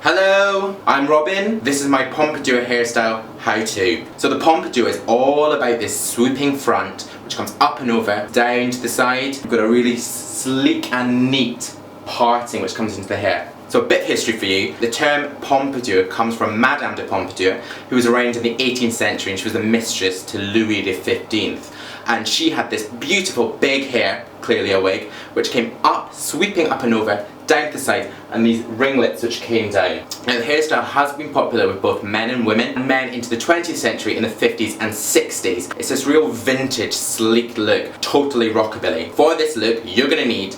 Hello, I'm Robin. This is my Pompadour hairstyle how-to. So the Pompadour is all about this swooping front, which comes up and over, down to the side. We've got a really sleek and neat parting which comes into the hair. So a bit of history for you. The term Pompadour comes from Madame de Pompadour, who was around in the 18th century, and she was the mistress to Louis XV. And she had this beautiful big hair, clearly a wig, which came up, sweeping up and over, down to the side, and these ringlets which came down. Now the hairstyle has been popular with both men and women, and men into the 20th century in the 50s and 60s. It's this real vintage, sleek look, totally rockabilly. For this look, you're gonna need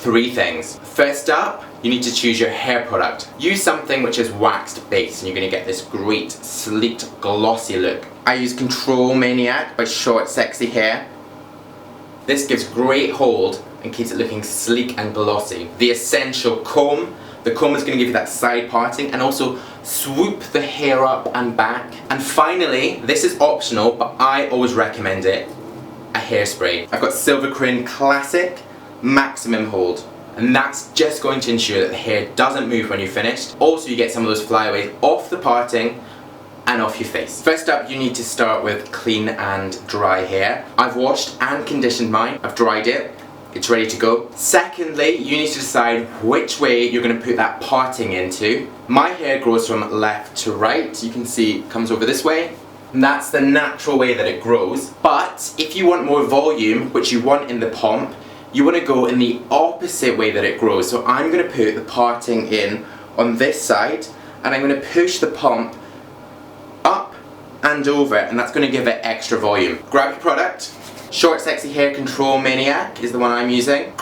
3 things. First up, you need to choose your hair product. Use something which is waxed base, and you're gonna get this great, sleeked, glossy look. I use Control Maniac by Short Sexy Hair. This gives great hold and keeps it looking sleek and glossy. The essential comb. The comb is going to give you that side parting and also swoop the hair up and back. And finally, this is optional, but I always recommend it, a hairspray. I've got Silver Crin Classic Maximum Hold, and that's just going to ensure that the hair doesn't move when you're finished. Also, you get some of those flyaways off the parting and off your face. First up, you need to start with clean and dry hair. I've washed and conditioned mine. I've dried it. It's ready to go. Secondly, you need to decide which way you're going to put that parting into. My hair grows from left to right. You can see it comes over this way. And that's the natural way that it grows. But if you want more volume, which you want in the pomp, you want to go in the opposite way that it grows. So I'm going to put the parting in on this side, and I'm going to push the pomp up and over, and that's going to give it extra volume. Grab your product. Short Sexy Hair Control Maniac is the one I'm using.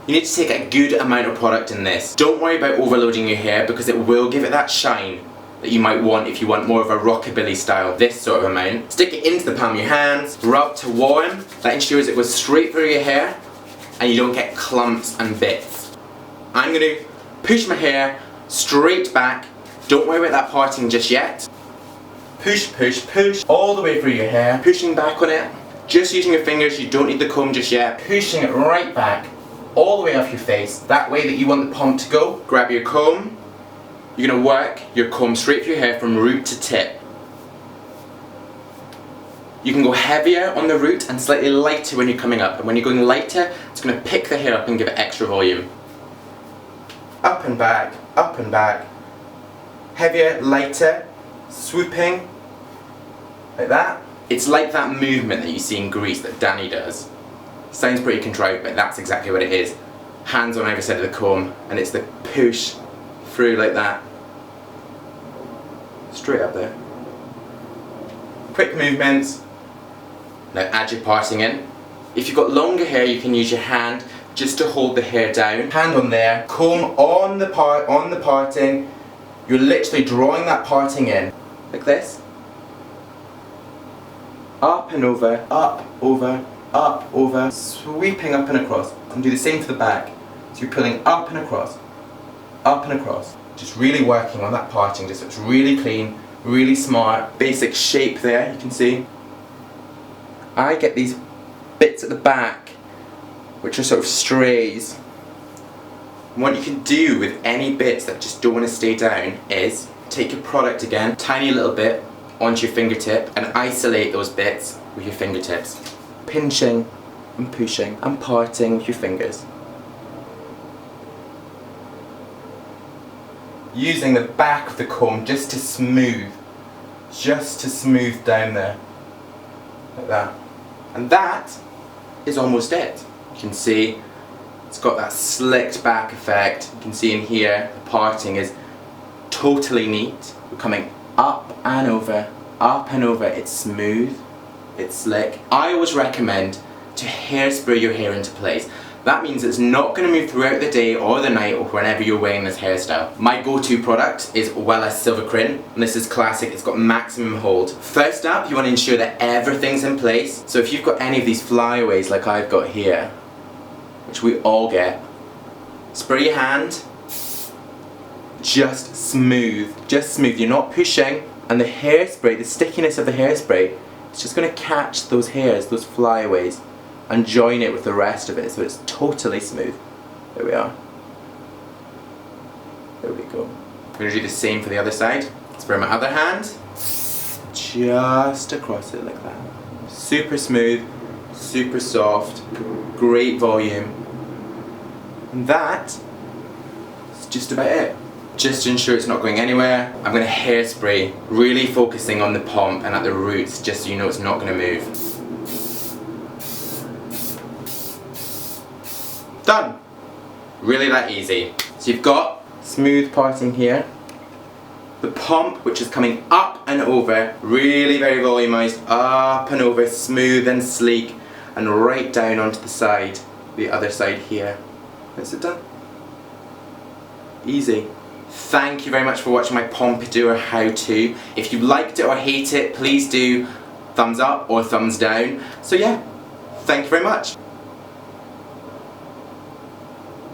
You need to take a good amount of product in this. Don't worry about overloading your hair, because it will give it that shine that you might want if you want more of a rockabilly style. This sort of amount. Stick it into the palm of your hands, rub to warm. That ensures it goes straight through your hair and you don't get clumps and bits. I'm going to push my hair straight back. Don't worry about that parting just yet. Push, push, push all the way through your hair, pushing back on it. Just using your fingers, you don't need the comb just yet. Pushing it right back, all the way off your face, that way that you want the pomp to go. Grab your comb. You're going to work your comb straight through your hair from root to tip. You can go heavier on the root and slightly lighter when you're coming up. And when you're going lighter, it's going to pick the hair up and give it extra volume. Up and back, up and back. Heavier, lighter, swooping, like that. It's like that movement that you see in Grease that Danny does. Sounds pretty contrived, but that's exactly what it is. Hands on either side of the comb, and it's the push through like that. Straight up there. Quick movements. Now add your parting in. If you've got longer hair, you can use your hand just to hold the hair down. Hand on there, comb on the parting. You're literally drawing that parting in, like this. Up and over, up, over, sweeping up and across. And do the same for the back. So you're pulling up and across, Just really working on that parting, just so it's really clean, really smart. Basic shape there, you can see. I get these bits at the back, which are sort of strays. And what you can do with any bits that just don't want to stay down is take your product again, tiny little bit, onto your fingertip, and isolate those bits with your fingertips. Pinching and pushing and parting with your fingers. Using the back of the comb just to smooth down there. Like that. And that is almost it. You can see it's got that slicked back effect. You can see in here the parting is totally neat. We're coming up and over, it's smooth, it's slick. I always recommend to hairspray your hair into place. That means it's not going to move throughout the day or the night or whenever you're wearing this hairstyle. My go-to product is Wella Silver Crin, and this is classic, it's got maximum hold. First up, you want to ensure that everything's in place. So if you've got any of these flyaways like I've got here, which we all get, spray your hand, just smooth, you're not pushing, and the hairspray, the stickiness of the hairspray, it's just going to catch those hairs, those flyaways, and join it with the rest of it, so it's totally smooth. There we are. There we go. I'm going to do the same for the other side. Spray my other hand, just across it like that. Super smooth, super soft, great volume. And that is just about it. Just to ensure it's not going anywhere, I'm going to hairspray, really focusing on the pomp and at the roots, just so you know it's not going to move. Done! Really that easy. So you've got smooth parting here, the pomp which is coming up and over, really very volumized, up and over, smooth and sleek, and right down onto the side, the other side here. Is it done? Easy. Thank you very much for watching my Pompadour how-to. If you liked it or hate it, please do thumbs up or thumbs down. So yeah, thank you very much.